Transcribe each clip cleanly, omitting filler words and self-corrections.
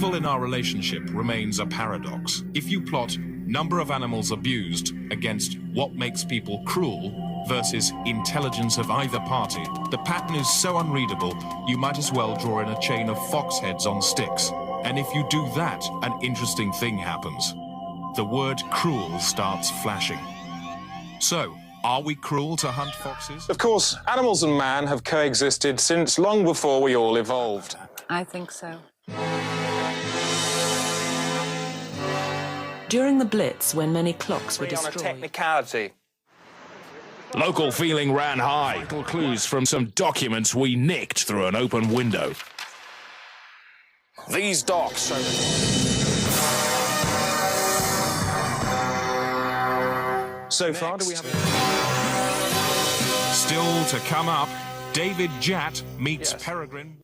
Evil in our relationship remains a paradox. If you plot number of animals abused against what makes people cruel versus intelligence of either party, the pattern is so unreadable you might as well draw in a chain of fox heads on sticks. And if you do that, an interesting thing happens. The word cruel starts flashing. So, are we cruel to hunt foxes? Of course, animals and man have coexisted since long before we all evolved. I think so. During the Blitz, when many clocks were On a destroyed, technicality. Local feeling ran high. Little clues from some documents we nicked through an open window. These docs show So far, do we have... Still to come up, David Jatt meets Peregrine.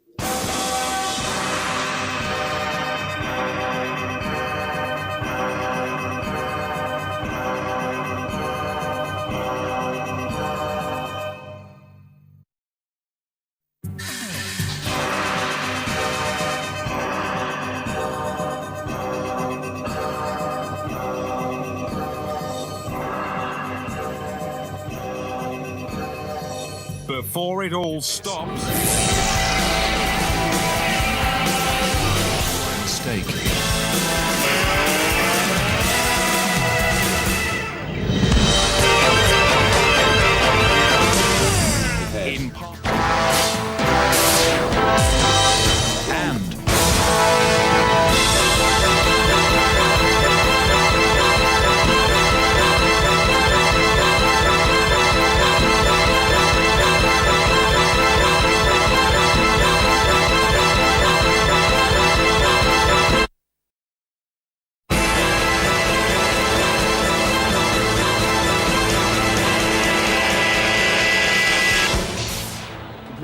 Before it all stops... Mistake. In and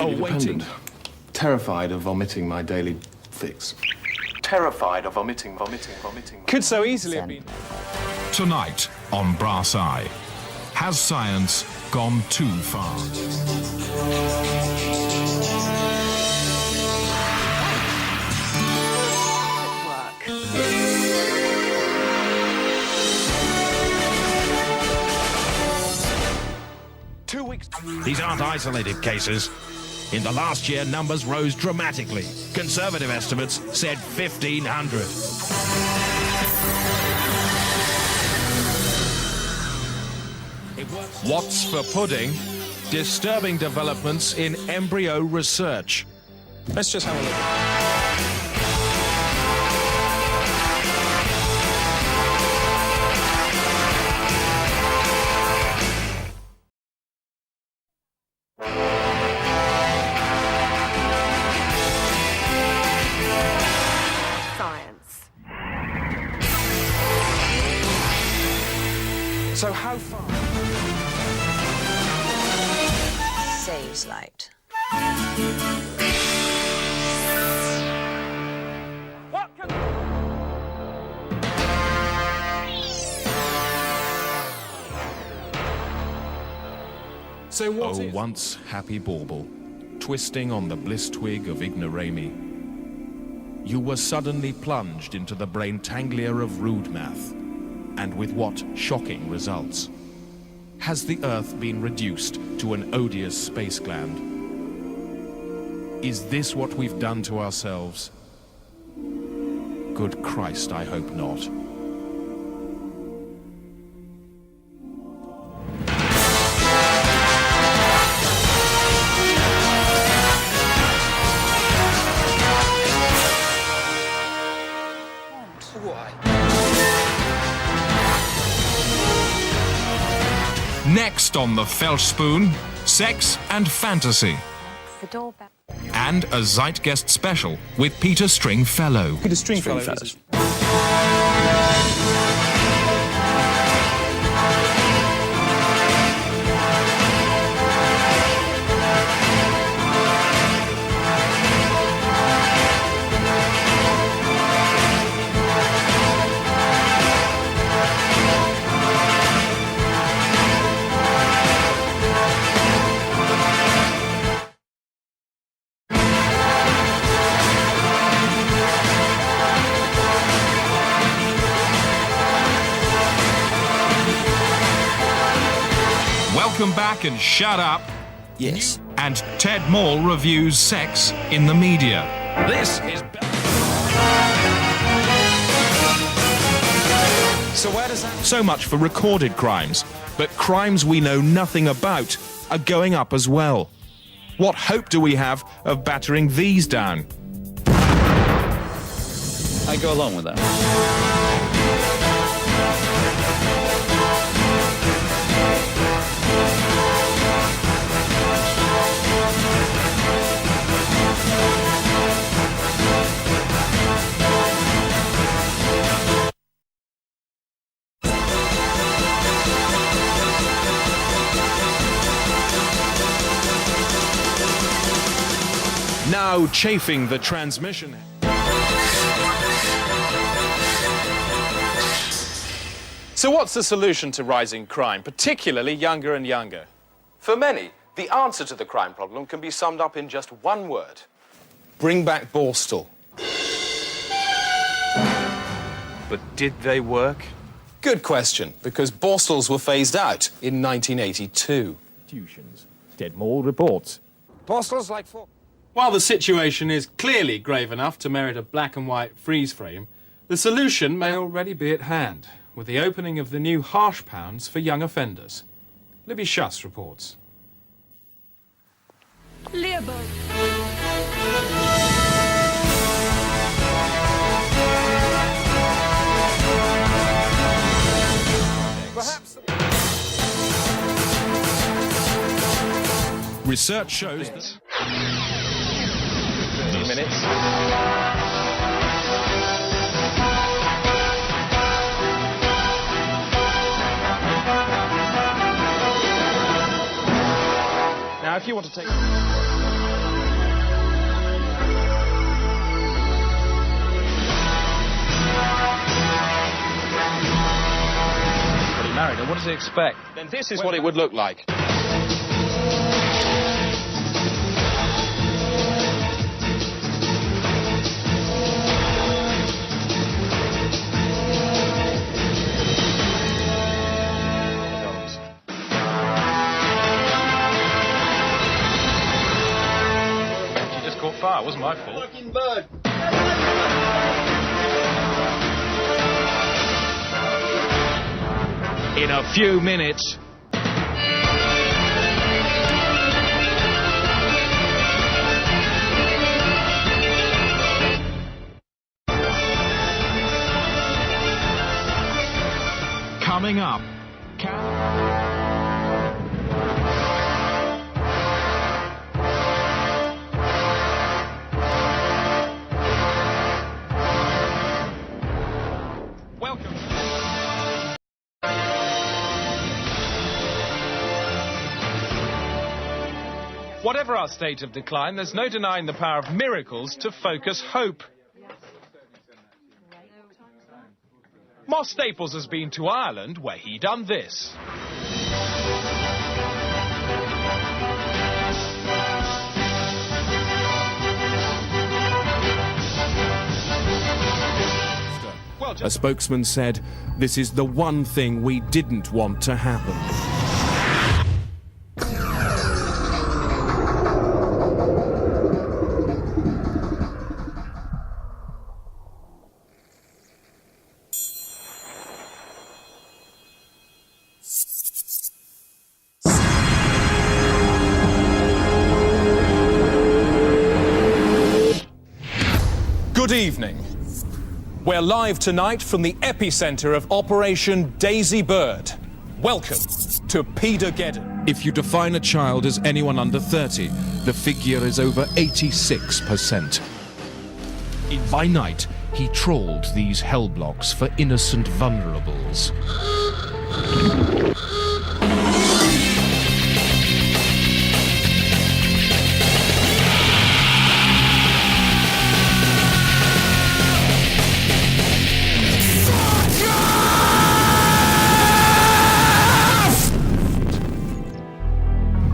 Independent. Terrified of vomiting my daily fix. Terrified of vomiting. Could so easily have been... Tonight on Brass Eye, has science gone too far? these aren't isolated cases. In the last year, numbers rose dramatically. Conservative estimates said 1,500. What's for pudding? Disturbing developments in embryo research. Let's just have a look. Science. So how far? Saves light. What can... So what Oh, is... once happy bauble, twisting on the bliss twig of ignoramy, you were suddenly plunged into the braintanglia of rude math, and with what shocking results? Has the Earth been reduced to an odious space gland? Is this what we've done to ourselves? Good Christ, I hope not. Next on the Felsh Spoon, sex and fantasy. The doorbell. And a Zeitgeist special with Peter Stringfellow. Peter Stringfellow. Welcome back and shut up. Yes. And Ted Moore reviews sex in the media. This is... So where does that... So much for recorded crimes, but crimes we know nothing about are going up as well. What hope do we have of battering these down? I go along with that. Now chafing the transmission. So what's the solution to rising crime, particularly younger and younger? For many, the answer to the crime problem can be summed up in just one word. Bring back Borstal. But did they work? Good question, because Borstals were phased out in 1982. Ted Moore reports. Borstals like four. While the situation is clearly grave enough to merit a black and white freeze frame, the solution may already be at hand, with the opening of the new harsh pounds for young offenders. Libby Schuss reports. Research shows that... 15 minutes. Now, if you want to take... Pretty married. Now, what does he expect? Then this is what it would look like. Fire, it wasn't my fault. In a few minutes... Coming up... Whatever our state of decline, there's no denying the power of miracles to focus hope. Moss Staples has been to Ireland, where he done this. A spokesman said, "This is the one thing we didn't want to happen." Good evening. We're live tonight from the epicenter of Operation Daisy Bird. Welcome to Petergeddon. If you define a child as anyone under 30, the figure is over 86%. By night, he trawled these hell blocks for innocent vulnerables.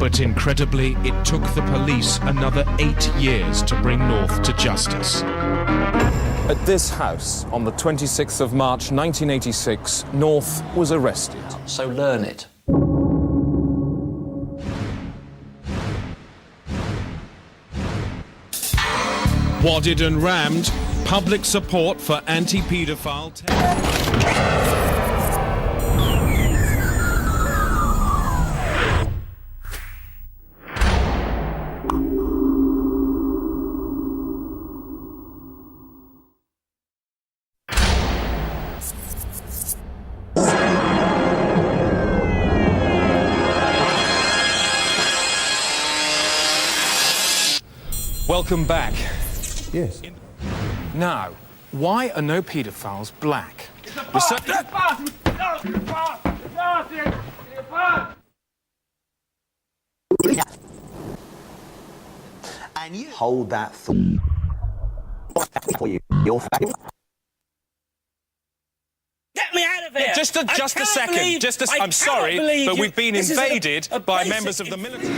But incredibly, it took the police another 8 years to bring North to justice. At this house, on the 26th of March 1986, North was arrested. So learn it. Quadded and rammed. Public support for anti-paedophile. Welcome back. Yes. Now, why are no paedophiles black? And you hold that thought for you. Your Get me out of here! Just a second. I'm sorry, but we've been invaded by members of the military.